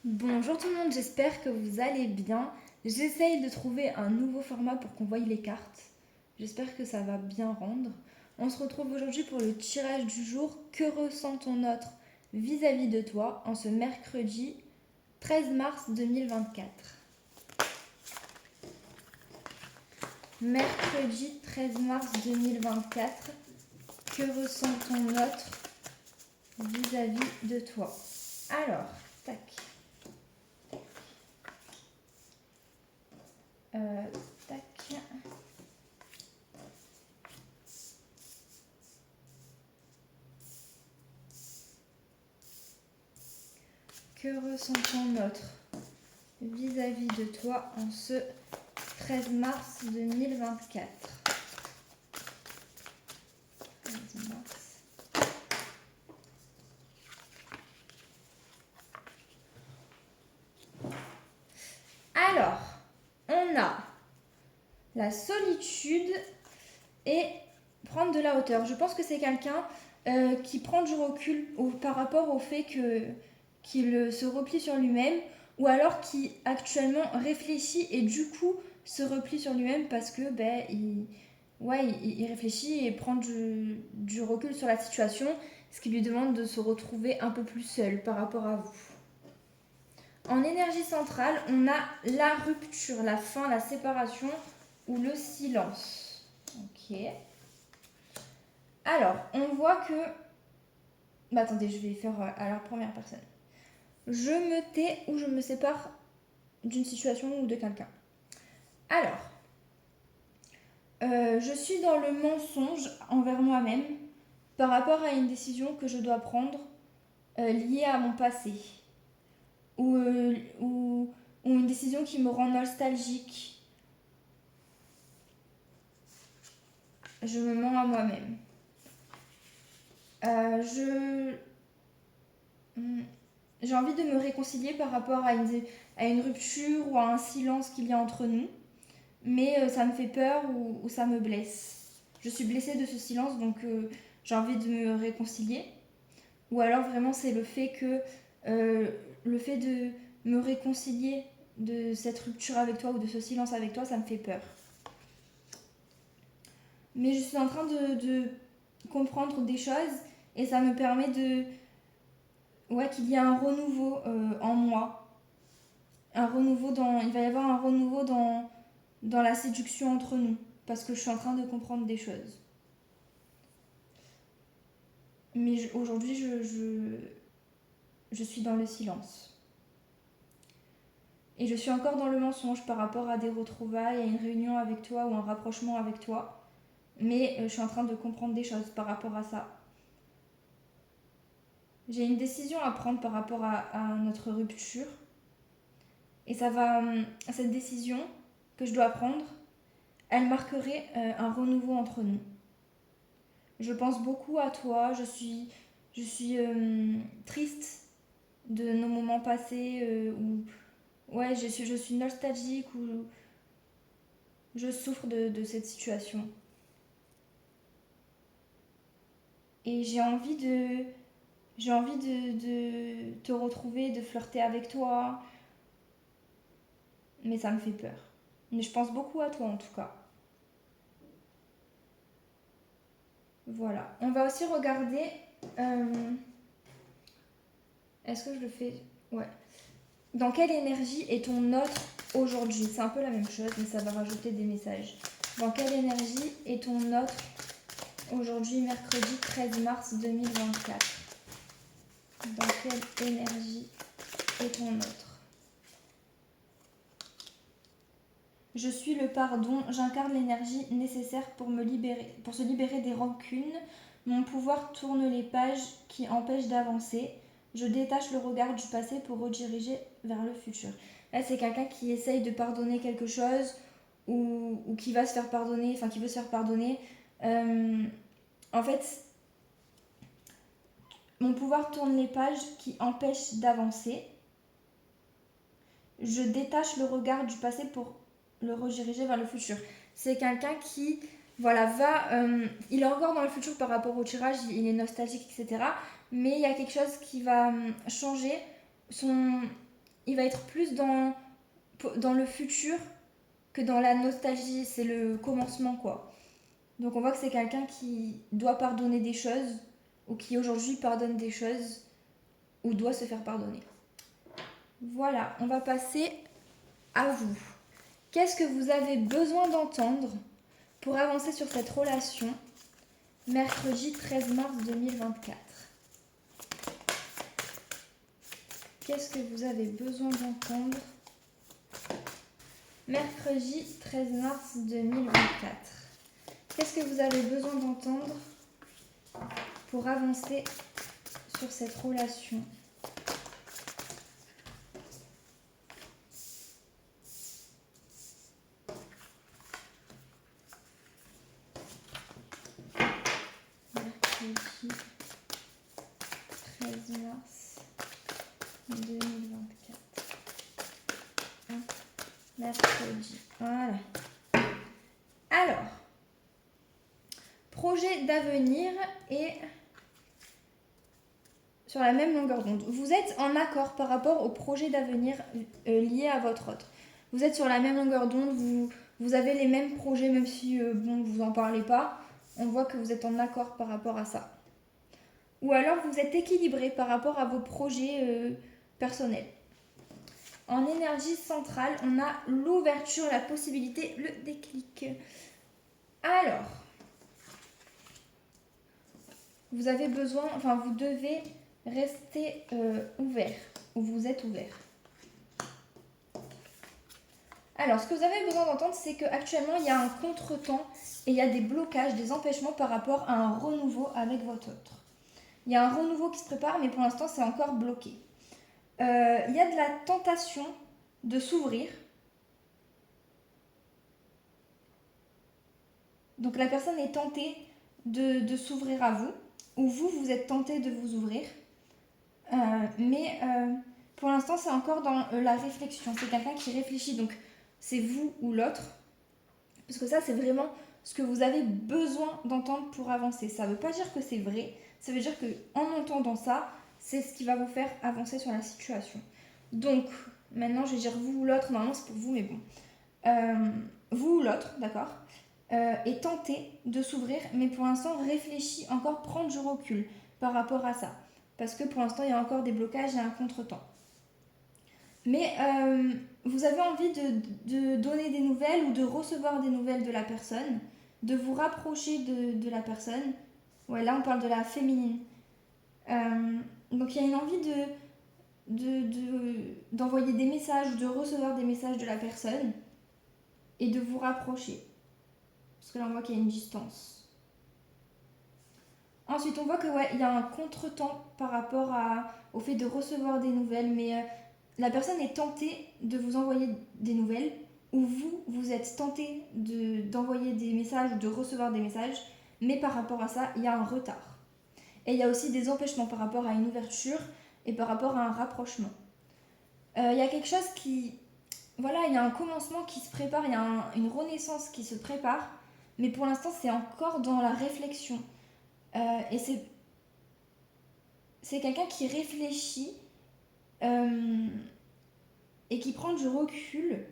Bonjour tout le monde, j'espère que vous allez bien. J'essaye de trouver un nouveau format pour qu'on voie les cartes. J'espère que ça va bien rendre. On se retrouve aujourd'hui pour le tirage du jour. Que ressent ton autre vis-à-vis de toi en ce mercredi 13 mars 2024? Mercredi 13 mars 2024. Que ressent ton autre vis-à-vis de toi? Alors, tac. Tac. Que ressent ton autre vis-à-vis de toi en ce 13 mars 2024? 13 mars. Alors, on a la solitude et prendre de la hauteur. Je pense que c'est quelqu'un qui prend du recul par rapport au fait qu'il se replie sur lui-même, ou alors qui actuellement réfléchit et du coup se replie sur lui-même parce que il réfléchit et prend du recul sur la situation, ce qui lui demande de se retrouver un peu plus seul par rapport à vous. En énergie centrale, on a la rupture, la fin, la séparation ou le silence. Ok. Alors, on voit que... attendez, je vais faire à la première personne. Je me tais ou je me sépare d'une situation ou de quelqu'un. Alors, je suis dans le mensonge envers moi-même par rapport à une décision que je dois prendre liée à mon passé. Ou une décision qui me rend nostalgique. Je me mens à moi-même. Euh, je... J'ai envie de me réconcilier par rapport à une rupture ou à un silence qu'il y a entre nous. Mais ça me fait peur ou ça me blesse. Je suis blessée de ce silence, donc j'ai envie de me réconcilier. Ou alors vraiment c'est le fait de me réconcilier de cette rupture avec toi ou de ce silence avec toi, ça me fait peur. Mais je suis en train de comprendre des choses et ça me permet qu'il y a un renouveau en moi. Il va y avoir un renouveau dans la séduction entre nous parce que je suis en train de comprendre des choses. Mais aujourd'hui, je suis dans le silence. Et je suis encore dans le mensonge par rapport à des retrouvailles, à une réunion avec toi ou un rapprochement avec toi. Mais je suis en train de comprendre des choses par rapport à ça. J'ai une décision à prendre par rapport à notre rupture. Et cette décision que je dois prendre, elle marquerait un renouveau entre nous. Je pense beaucoup à toi, je suis triste de nos moments passés où je suis nostalgique ou je souffre de cette situation. Et j'ai envie de te retrouver, de flirter avec toi, mais ça me fait peur. Mais je pense beaucoup à toi en tout cas. Voilà. On va aussi regarder. euh, Est-ce que je le fais? Ouais. Dans quelle énergie est ton autre aujourd'hui? C'est un peu la même chose, mais ça va rajouter des messages. Dans quelle énergie est ton autre aujourd'hui, mercredi 13 mars 2024? Dans quelle énergie est ton autre? Je suis le pardon, j'incarne l'énergie nécessaire pour se libérer des rancunes. Mon pouvoir tourne les pages qui empêchent d'avancer. Je détache le regard du passé pour rediriger vers le futur. Là, c'est quelqu'un qui essaye de pardonner quelque chose ou qui va se faire pardonner, enfin qui veut se faire pardonner. Euh, En fait, mon pouvoir tourne les pages qui empêchent d'avancer. Je détache le regard du passé pour le rediriger vers le futur. C'est quelqu'un qui, voilà, il est encore dans le futur par rapport au tirage, il est nostalgique, etc. Mais il y a quelque chose qui va changer. Son, il va être plus dans le futur que dans la nostalgie. C'est le commencement, quoi. Donc on voit que c'est quelqu'un qui doit pardonner des choses, ou qui aujourd'hui pardonne des choses, ou doit se faire pardonner. Voilà, on va passer à vous. Qu'est-ce que vous avez besoin d'entendre pour avancer sur cette relation mercredi 13 mars 2024? Qu'est-ce que vous avez besoin d'entendre mercredi 13 mars 2024? Qu'est-ce que vous avez besoin d'entendre pour avancer sur cette relation? Mercredi 13 mars 2024. Mercredi. Voilà. Alors, projet d'avenir et sur la même longueur d'onde. Vous êtes en accord par rapport au projet d'avenir lié à votre autre. Vous êtes sur la même longueur d'onde, vous avez les mêmes projets, même si vous en parlez pas. On voit que vous êtes en accord par rapport à ça. Ou alors vous êtes équilibré par rapport à vos projets personnels. En énergie centrale, on a l'ouverture, la possibilité, le déclic. Alors, vous avez besoin, vous devez rester ouvert, ou vous êtes ouvert. Alors, ce que vous avez besoin d'entendre, c'est qu'actuellement, il y a un contretemps et il y a des blocages, des empêchements par rapport à un renouveau avec votre autre. Il y a un renouveau qui se prépare, mais pour l'instant, c'est encore bloqué. Il y a de la tentation de s'ouvrir. Donc, la personne est tentée de s'ouvrir à vous, ou vous êtes tenté de vous ouvrir. Mais pour l'instant, c'est encore dans la réflexion. C'est quelqu'un qui réfléchit, donc c'est vous ou l'autre. Parce que ça, c'est vraiment ce que vous avez besoin d'entendre pour avancer. Ça ne veut pas dire que c'est vrai. Ça veut dire qu'en entendant ça, c'est ce qui va vous faire avancer sur la situation. Donc, maintenant, je vais dire vous ou l'autre. Normalement, c'est pour vous, mais bon. Vous ou l'autre, d'accord, est tenté de s'ouvrir, mais pour l'instant, réfléchit encore, prendre du recul par rapport à ça. Parce que pour l'instant, il y a encore des blocages et un contretemps. Mais vous avez envie de donner des nouvelles ou de recevoir des nouvelles de la personne, de vous rapprocher de la personne. Ouais, là, on parle de la féminine. Donc, il y a une envie d'envoyer des messages ou de recevoir des messages de la personne et de vous rapprocher. Parce que là, on voit qu'il y a une distance. Ensuite, on voit que il y a un contretemps par rapport au fait de recevoir des nouvelles, mais la personne est tentée de vous envoyer des nouvelles, ou vous êtes tenté d'envoyer des messages ou de recevoir des messages, mais par rapport à ça, il y a un retard. Et il y a aussi des empêchements par rapport à une ouverture et par rapport à un rapprochement. Il y a quelque chose qui... Voilà, il y a un commencement qui se prépare, il y a une renaissance qui se prépare, mais pour l'instant, c'est encore dans la réflexion. Et c'est quelqu'un qui réfléchit et qui prend du recul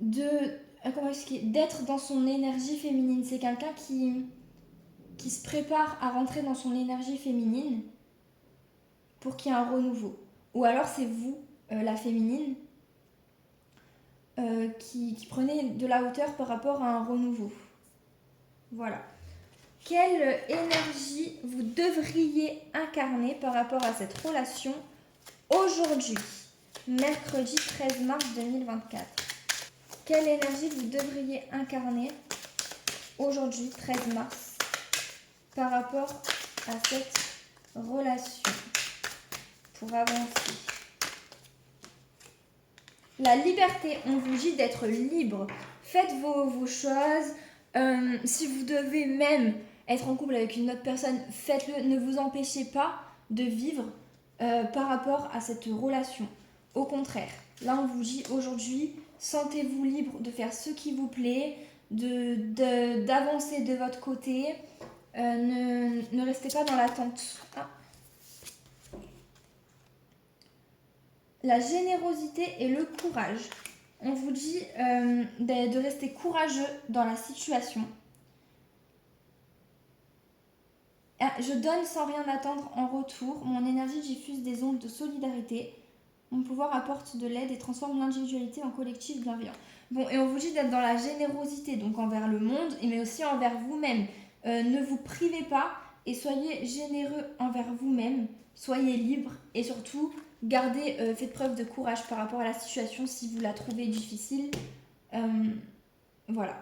d'être dans son énergie féminine. C'est quelqu'un qui se prépare à rentrer dans son énergie féminine pour qu'il y ait un renouveau. Ou alors c'est vous, la féminine, qui prenez de la hauteur par rapport à un renouveau. Voilà. Quelle énergie vous devriez incarner par rapport à cette relation aujourd'hui, mercredi 13 mars 2024? Quelle énergie vous devriez incarner aujourd'hui, 13 mars, par rapport à cette relation pour avancer? La liberté, on vous dit d'être libre. Faites vos choses. Si vous devez même être en couple avec une autre personne, faites-le. Ne vous empêchez pas de vivre par rapport à cette relation. Au contraire, là on vous dit aujourd'hui, sentez-vous libre de faire ce qui vous plaît, d'avancer de votre côté. Ne restez pas dans l'attente. la générosité et le courage. On vous dit de rester courageux dans la situation. Ah, je donne sans rien attendre en retour. Mon énergie diffuse des ondes de solidarité. Mon pouvoir apporte de l'aide et transforme l'individualité en collectif bienveillant. Bon, et on vous dit d'être dans la générosité, donc envers le monde, mais aussi envers vous-même. Ne vous privez pas et soyez généreux envers vous-même. Soyez libre et surtout, faites preuve de courage par rapport à la situation si vous la trouvez difficile. Voilà.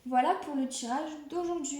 Voilà pour le tirage d'aujourd'hui.